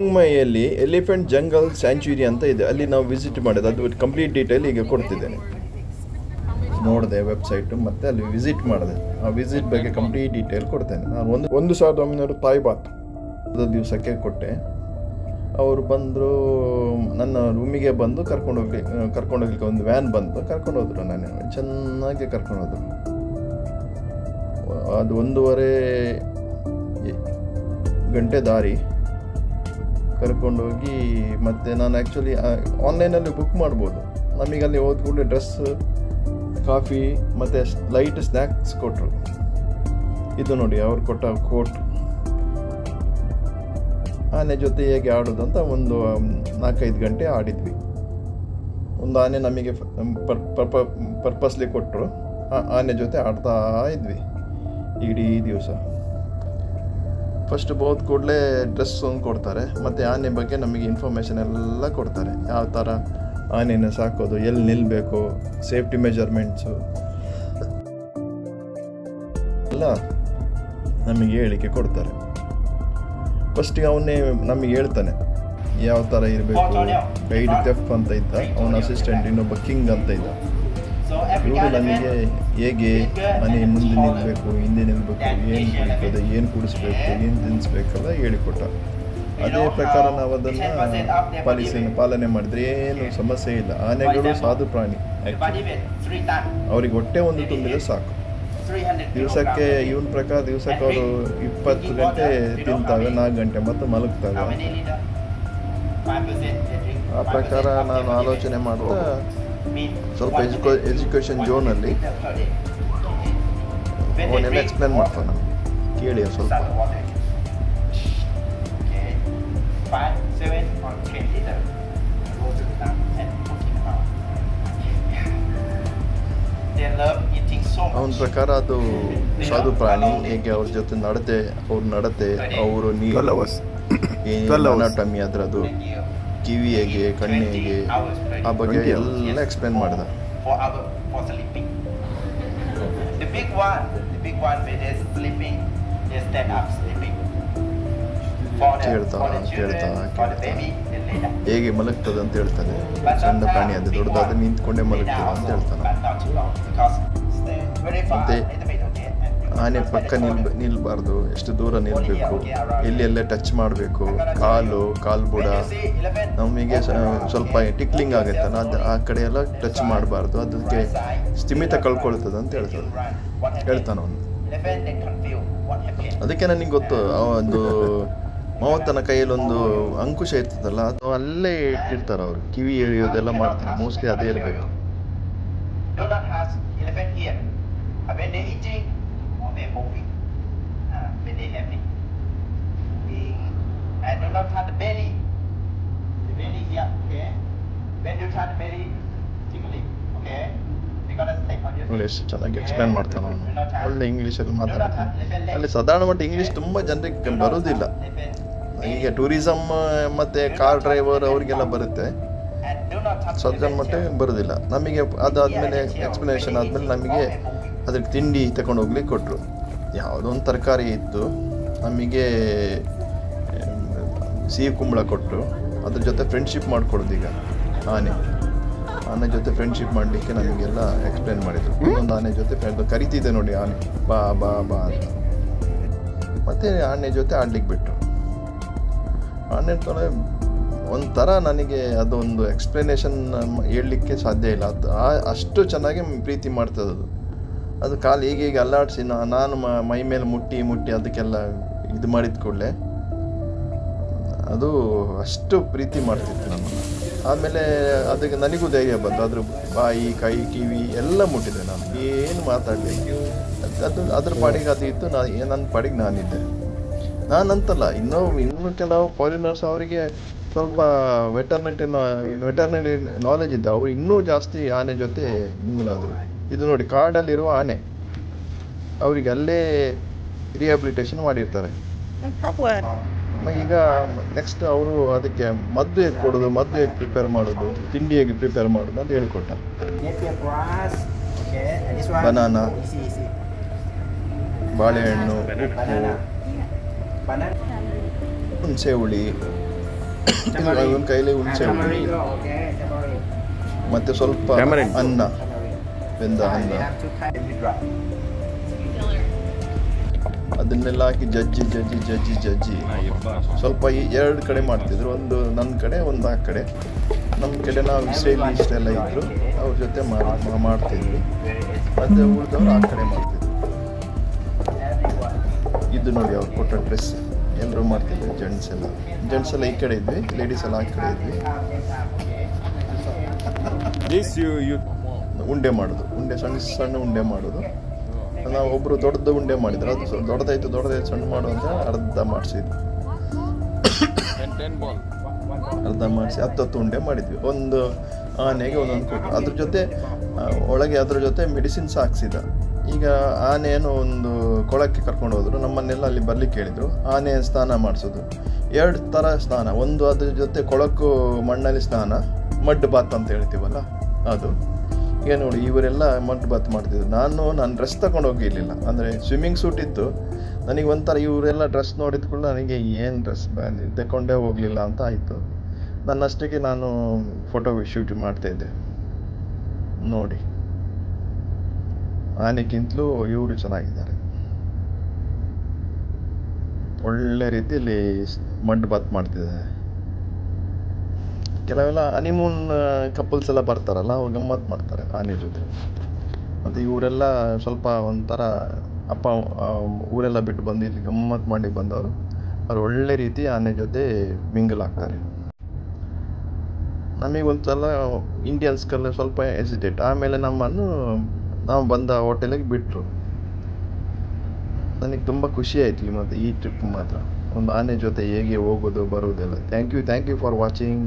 ಚಿಂಗ್ಮೈಯಲ್ಲಿ elephant jungle sanctuary ಅಂತ ಇದೆ, ಅಲ್ಲಿ ನಾವು ವಿಸಿಟ್ ಮಾಡೋದು. ಅದು ಕಂಪ್ಲೀಟ್ ಡೀಟೇಲ್ ಈಗ ಕೊಡ್ತಿದ್ದೇನೆ. ನೋಡಿದೆ ವೆಬ್ಸೈಟು ಮತ್ತು ಅಲ್ಲಿ ವಿಸಿಟ್ ಮಾಡಿದೆ. ಆ ವಿಸಿಟ್ ಬಗ್ಗೆ ಕಂಪ್ಲೀಟ್ ಡೀಟೇಲ್ ಕೊಡ್ತೇನೆ. ನಾನು 1900 ತಾಯಿ ಬಾತ್ ದಿವಸಕ್ಕೆ ಕೊಟ್ಟೆ. ಅವರು ಬಂದರು, ನನ್ನ ರೂಮಿಗೆ ಬಂದು ಕರ್ಕೊಂಡೋಗ್ಲಿಕ್ಕೆ ಒಂದು ವ್ಯಾನ್ ಬಂದು ಕರ್ಕೊಂಡೋದ್ರು. ನಾನು ಚೆನ್ನಾಗಿ ಕರ್ಕೊಂಡೋದ್ರು. ಅದು 1.5 ಗಂಟೆ ದಾರಿ ಕರ್ಕೊಂಡೋಗಿ, ಮತ್ತು ನಾನು ಆ್ಯಕ್ಚುಲಿ ಆನ್ಲೈನಲ್ಲಿ ಬುಕ್ ಮಾಡ್ಬೋದು. ನಮಗಲ್ಲಿ ಹೋದ ಕೂಡಲೇ ಡ್ರೆಸ್, ಕಾಫಿ ಮತ್ತು ಲೈಟ್ ಸ್ನ್ಯಾಕ್ಸ್ ಕೊಟ್ಟರು. ಇದು ನೋಡಿ ಅವ್ರು ಕೊಟ್ಟ ಕೋಟ್. ಆನೆ ಜೊತೆ ಹೇಗೆ ಆಡೋದು ಅಂತ ಒಂದು 4-5 ಗಂಟೆ ಆಡಿದ್ವಿ. ಒಂದು ಆನೆ ನಮಗೆ ಪರ್ಪಸ್ಲಿ ಕೊಟ್ಟರು. ಆನೆ ಜೊತೆ ಆಡ್ತಾ ಇದ್ವಿ ಇಡೀ ದಿವಸ. ಫಸ್ಟ್ ಹೋದ ಕೂಡಲೇ ಡ್ರೆಸ್ ಒಂದು ಕೊಡ್ತಾರೆ, ಮತ್ತು ಆನೆ ಬಗ್ಗೆ ನಮಗೆ ಇನ್ಫಾರ್ಮೇಷನ್ ಎಲ್ಲ ಕೊಡ್ತಾರೆ. ಯಾವ ಥರ ಆನೆನ ಸಾಕೋದು, ಎಲ್ಲಿ ನಿಲ್ಲಬೇಕು, ಸೇಫ್ಟಿ ಮೆಜರ್ಮೆಂಟ್ಸು ಎಲ್ಲ ನಮಗೆ ಹೇಳಿಕೆ ಕೊಡ್ತಾರೆ. ಫಸ್ಟಿಗೆ ಅವನ್ನೇ ನಮಗೆ ಹೇಳ್ತಾನೆ ಯಾವ ಥರ ಇರಬೇಕು. ಗೈಡ್ ತೆಫ್ ಅಂತ ಇದ್ದ, ಅವನ ಅಸಿಸ್ಟೆಂಟ್ ಇನ್ನೊಬ್ಬ ಕಿಂಗ್ ಅಂತ ಇದ್ದ. ಇವರು ನಮಗೆ ಹೇಗೆ ಮನೆ ಮುಂದೆ ನಿಲ್ಲಬೇಕು, ಹಿಂದೆ ನಿಲ್ಲಬೇಕು, ಏನು ಕುಡಿಸ್ತದೆ, ಏನು ಕುಡಿಸ್ಬೇಕು, ಏನು ತಿನ್ನಿಸ್ಬೇಕೆಲ್ಲ ಹೇಳಿಕೊಟ್ಟ. ಅದೇ ಪ್ರಕಾರ ನಾವು ಅದನ್ನು ಪಾಲನೆ ಮಾಡಿದ್ರೆ ಏನು ಸಮಸ್ಯೆ ಇಲ್ಲ. ಆನೆಗಳು ಸಾಧು ಪ್ರಾಣಿ. ಅವ್ರಿಗೆ ಹೊಟ್ಟೆ ಒಂದು ತುಂಬಿದ್ರೆ ಸಾಕು. ದಿವಸಕ್ಕೆ ಇವನ ಪ್ರಕಾರ ದಿವಸಕ್ಕೆ ಅವರು 20 ಗಂಟೆ ತಿಂತಾವೆ, 4 ಗಂಟೆ ಮತ್ತು ಮಲಗ್ತಾವೆ. ಆ ಪ್ರಕಾರ ನಾನು ಆಲೋಚನೆ ಮಾಡ್ತಾ ಸ್ವಲ್ಪ ಎಜುಕೇಷನ್ ಝೋನಲ್ಲಿ ಅವನ್ನೆಲ್ಲ ಎಕ್ಸ್ಪ್ಲೇನ್ ಮಾಡ್ತಾನೆ. ಕೇಳಿ ಸ್ವಲ್ಪ. ಅವನ ಪ್ರಕಾರ ಅದು ಸಾಧು ಪ್ರಾಣಿ, ಹೇಗೆ ಅವ್ರ ಜೊತೆ ನಡತೆ, ಅವರು ಅನಾಟಮಿ, ಅದರದು ಕಿವಿ ಹೇಗೆ, ಕಣ್ಣು ಹೇಗೆ, ಆ ಬಗ್ಗೆ ಎಲ್ಲ ಎಕ್ಸ್ಪ್ಲೇನ್ ಮಾಡಿದ. ಕೇಳ್ತಾ ಹೇಗೆ ಮಲಗ್ತದೆ ಅಂತ ಹೇಳ್ತಾನೆ. ಸಣ್ಣ ಪ್ರಾಣಿ ಅದು, ದೊಡ್ಡದಾದ್ರೆ ನಿಂತ್ಕೊಂಡೇ ಮಲಗ್ತದೆ ಅಂತ ಹೇಳ್ತಾನೆ. ಮತ್ತೆ ಆನೆ ಪಕ್ಕ ನಿಲ್ಬಾರ್ದು, ಎಷ್ಟು ದೂರ ನಿಲ್ಬೇಕು, ಎಲ್ಲೆಲ್ಲ ಟಚ್ ಮಾಡಬೇಕು, ಕಾಲು ಬುಡ ನಮಗೆ ಸ್ವಲ್ಪ ಟಿಕ್ಲಿಂಗ್ ಆಗುತ್ತಲ್ಲ, ಅದು ಆ ಕಡೆ ಎಲ್ಲ ಟಚ್ ಮಾಡಬಾರ್ದು, ಅದಕ್ಕೆ ಸ್ಥಿಮಿತ ಕಳ್ಕೊಳ್ತದೆ ಅಂತ ಹೇಳ್ತಾನೆ ಅವನು. ಅದಕ್ಕೆ ನನಗೆ ಗೊತ್ತು, ಒಂದು ಮಾವತನ ಕೈಯಲ್ಲೊಂದು ಅಂಕುಶ ಇರ್ತದಲ್ಲ, ಅದು ಅಲ್ಲೇ ಇಟ್ಟಿರ್ತಾರೆ ಅವರು. ಕಿವಿ ಎಳೆಯೋದೆಲ್ಲ ಮಾಡ್ತಾರೆ, ಮೋಸ್ಟ್ಲಿ ಅದೇ ಇರಬೇಕು. ಎಷ್ಟು ಚೆನ್ನಾಗಿ ಎಕ್ಸ್ಪ್ಲೇನ್ ಮಾಡ್ತಾನೆ ಅವನು. ಒಳ್ಳೆ ಇಂಗ್ಲೀಷಲ್ಲಿ ಮಾತಾಡ್ತಾನೆ. ಅಲ್ಲಿ ಸಾಧಾರಣ ಮಟ್ಟ ಇಂಗ್ಲೀಷ್ ತುಂಬ ಜನರಿಗೆ ಬರೋದಿಲ್ಲ. ಈಗ ಟೂರಿಸಮ್ ಮತ್ತು ಕಾರ್ ಡ್ರೈವರ್ ಅವರಿಗೆಲ್ಲ ಬರುತ್ತೆ, ಸಾಧಾರಣ ಮಟ್ಟಿಗೆ ಬರೋದಿಲ್ಲ. ನಮಗೆ ಅದಾದಮೇಲೆ ಎಕ್ಸ್ಪ್ಲನೇಷನ್ ಆದಮೇಲೆ ನಮಗೆ ಅದಕ್ಕೆ ತಿಂಡಿ ತಗೊಂಡು ಹೋಗ್ಲಿಕ್ಕೆ ಕೊಟ್ಟರು. ಯಾವುದೋ ಒಂದು ತರಕಾರಿ ಇತ್ತು, ನಮಗೆ ಸಿಹಿ ಕುಂಬಳ ಕೊಟ್ಟರು. ಅದ್ರ ಜೊತೆ ಫ್ರೆಂಡ್ಶಿಪ್ ಮಾಡಿಕೊಡೋದು. ಈಗ ಆನೆ ಜೊತೆ ಫ್ರೆಂಡ್ಶಿಪ್ ಮಾಡಲಿಕ್ಕೆ ನಮಗೆಲ್ಲ ಎಕ್ಸ್ಪ್ಲೇನ್ ಮಾಡಿದರು. ಇನ್ನೊಂದು ಆನೆ ಜೊತೆ ಕರಿತಿದ್ದೆ ನೋಡಿ, ಆನೆ ಬಾ ಬಾ ಬಾ ಅಂತ. ಮತ್ತು ಆನೆ ಜೊತೆ ಆಡ್ಲಿಕ್ಕೆ ಬಿಟ್ಟರು. ಆನೆ ಒಂಥರ ನನಗೆ ಅದೊಂದು ಎಕ್ಸ್ಪ್ಲನೇಷನ್ ಹೇಳಲಿಕ್ಕೆ ಸಾಧ್ಯ ಇಲ್ಲ. ಅದು ಅಷ್ಟು ಚೆನ್ನಾಗಿ ಪ್ರೀತಿ ಮಾಡ್ತದೆ ಅದು ಕಾಲು ಹೀಗೆ ಅಲ್ಲಾಡಿಸಿ ನಾನು ಮೈ ಮೇಲೆ ಮುಟ್ಟಿ ಅದಕ್ಕೆಲ್ಲ ಇದು ಮಾಡಿದ ಕೂಡಲೇ ಅದು ಅಷ್ಟು ಪ್ರೀತಿ ಮಾಡ್ತಿತ್ತು ನಮ್ಮನ್ನು. ಆಮೇಲೆ ಅದಕ್ಕೆ ನನಗೂ ಧೈರ್ಯ ಬಂತು. ಅದ್ರ ಬಾಯಿ, ಕೈ, ಕಿವಿ ಎಲ್ಲ ಮುಟ್ಟಿದೆ. ನಾನು ಏನು ಮಾತಾಡಲಿ, ಅದ್ರ ಪಾಡಿಗೆ ಅದು ಇತ್ತು, ನನ್ನ ಪಾಡಿಗೆ ನಾನಿದ್ದೆ. ನಾನಂತಲ್ಲ, ಇನ್ನೂ ಕೆಲವು ಫಾರಿನರ್ಸ್ ಅವರಿಗೆ ಸ್ವಲ್ಪ ವೆಟರ್ನರಿ ನಾಲೆಜ್ ಇದ್ದ, ಅವರು ಇನ್ನೂ ಜಾಸ್ತಿ ಆನೆ ಜೊತೆ ಇನ್ವಾಲ್ವ್. ಇದು ನೋಡಿ, ಕಾಡಲ್ಲಿರುವ ಆನೆ, ಅವರಿಗೆ ಅಲ್ಲೇ ರಿಹ್ಯಾಬಿಲಿಟೇಷನ್ ಮಾಡಿರ್ತಾರೆ. ಈಗ ನೆಕ್ಸ್ಟ್ ಅವರು ಅದಕ್ಕೆ ಮದ್ದು ಹೇಗೆ ಕೊಡೋದು, ಮದ್ದು ಹೇಗೆ ಪ್ರಿಪೇರ್ ಮಾಡೋದು, ತಿಂಡಿ ಹೇಗೆ ಪ್ರಿಪೇರ್ ಮಾಡೋದು ಅಂತ ಹೇಳಿಕೊಟ್ಟ. ಬನಾನಾ, ಬಾಳೆಹಣ್ಣು, ಉಪ್ಪು, ಹುಣಸೆ ಹುಳಿ, ಇವನ ಕೈಲಿ ಹುಣಸೆ ಹುಳಿ ಮತ್ತು ಸ್ವಲ್ಪ ಅನ್ನ, ಬೆಂದ ಅನ್ನ, ಅದನ್ನೆಲ್ಲ ಹಾಕಿ ಜಜ್ಜಿ ಸ್ವಲ್ಪ ಎರಡು ಕಡೆ ಮಾಡ್ತಿದ್ರು. ಒಂದು ನನ್ನ ಕಡೆ, ಒಂದು ಆ ಕಡೆ. ನಮ್ಮ ಕಡೆ ನಾವು ಇಷ್ಟೆಲ್ಲ ಇದ್ದರು, ಅವ್ರ ಜೊತೆ ಮಾಡ್ತಿದ್ವಿ. ಮತ್ತು ಉಳಿದವ್ರು ಆ ಕಡೆ ಮಾಡ್ತಿದ್ರು. ಇದು ನೋಡಿ ಅವ್ರು ಕೊಟ್ಟ ಡ್ರೆಸ್ ಎಲ್ಲರೂ ಮಾಡ್ತಿದ್ವಿ. ಜೆಂಟ್ಸ್ ಎಲ್ಲ ಈ ಕಡೆ ಇದ್ವಿ, ಲೇಡೀಸ್ ಎಲ್ಲ ಆ ಕಡೆ ಇದ್ವಿ. ಉಂಡೆ ಮಾಡೋದು, ಸಣ್ಣ ಉಂಡೆ ಮಾಡೋದು. ನಾವು ಒಬ್ಬರು ದೊಡ್ಡದು ಉಂಡೆ ಮಾಡಿದ್ರು, ಅದು ದೊಡ್ಡದಾಯ್ತು ಸಣ್ಣ ಮಾಡು ಅಂತ ಅರ್ಧ ಮಾಡಿಸಿದ್ವಿ. ಅರ್ಧ ಮಾಡಿಸಿ 10 ಉಂಡೆ ಮಾಡಿದ್ವಿ. ಒಂದು ಆನೆಗೆ ಒಂದೊಂದು ಕೊಟ್ಟು, ಅದ್ರ ಜೊತೆ ಮೆಡಿಸಿನ್ಸ್ ಹಾಕ್ಸಿದ. ಈಗ ಆನೆಯನ್ನು ಒಂದು ಕೊಳಕ್ಕೆ ಕರ್ಕೊಂಡು ಹೋದ್ರು, ನಮ್ಮನ್ನೆಲ್ಲ ಅಲ್ಲಿ ಬರ್ಲಿಕ್ಕೆ ಹೇಳಿದರು. ಆನೆ ಸ್ನಾನ ಮಾಡಿಸೋದು 2 ಥರ ಸ್ನಾನ. ಒಂದು ಅದ್ರ ಜೊತೆ ಕೊಳಕು ಮಣ್ಣಲ್ಲಿ ಸ್ನಾನ, ಮಡ್ ಬಾತ್ ಅಂತ ಹೇಳ್ತೀವಲ್ಲ ಅದು. ಈಗ ನೋಡಿ ಇವರೆಲ್ಲ ಮಡ್ ಬಾತ್ ಮಾಡ್ತಿದ್ರು. ನಾನು ಡ್ರೆಸ್ ತಗೊಂಡು ಹೋಗಿರಲಿಲ್ಲ, ಅಂದರೆ ಸ್ವಿಮ್ಮಿಂಗ್ ಸೂಟ್ ಇತ್ತು. ನನಗೆ ಒಂಥರ ಇವರೆಲ್ಲ ಡ್ರೆಸ್ ನೋಡಿದ್ಕೊಂಡು ನನಗೆ ಏನು ಡ್ರೆಸ್ ತಗೊಂಡೇ ಹೋಗಲಿಲ್ಲ ಅಂತ ಆಯಿತು. ನನ್ನಷ್ಟಕ್ಕೆ ನಾನು ಫೋಟೋ ಶೂಟ್ ಮಾಡ್ತಾಯಿದ್ದೆ. ನೋಡಿ, ಆನೆಗಿಂತಲೂ ಇವರು ಚೆನ್ನಾಗಿದ್ದಾರೆ. ಒಳ್ಳೆ ರೀತಿಯಲ್ಲಿ ಮಡ್ ಬಾತ್ ಮಾಡ್ತಿದ್ದಾರೆ. ಕೆಲವೆಲ್ಲ ಹನಿಮೂನ್ ಕಪಲ್ಸ್ ಎಲ್ಲ ಬರ್ತಾರಲ್ಲ, ಅವ್ರು ಗಮ್ಮತ್ತು ಮಾಡ್ತಾರೆ ಆನೆ ಜೊತೆ. ಮತ್ತು ಇವರೆಲ್ಲ ಸ್ವಲ್ಪ ಒಂಥರ ಊರೆಲ್ಲ ಬಿಟ್ಟು ಬಂದು ಇಲ್ಲಿ ಗಮ್ಮತ್ತು ಮಾಡಿ ಬಂದವರು. ಅವ್ರು ಒಳ್ಳೆ ರೀತಿ ಆನೆ ಜೊತೆ ಮಿಂಗಲ್ ಆಗ್ತಾರೆ. ನಮಗೊಂದ್ಸಲ ಇಂಡಿಯನ್ಸ್ಗೆಲ್ಲ ಸ್ವಲ್ಪ ಹೆಸಿಟೇಟ್. ಆಮೇಲೆ ನಾವು ಬಂದ ಹೋಟೆಲಿಗೆ ಬಿಟ್ಟರು. ನನಗೆ ತುಂಬ ಖುಷಿ ಆಯಿತು ಮತ್ತು ಈ ಟ್ರಿಪ್ ಮಾತ್ರ. ಒಂದು ಆನೆ ಜೊತೆ ಹೇಗೆ ಹೋಗೋದು ಬರೋದೆಲ್ಲ. Thank you for watching.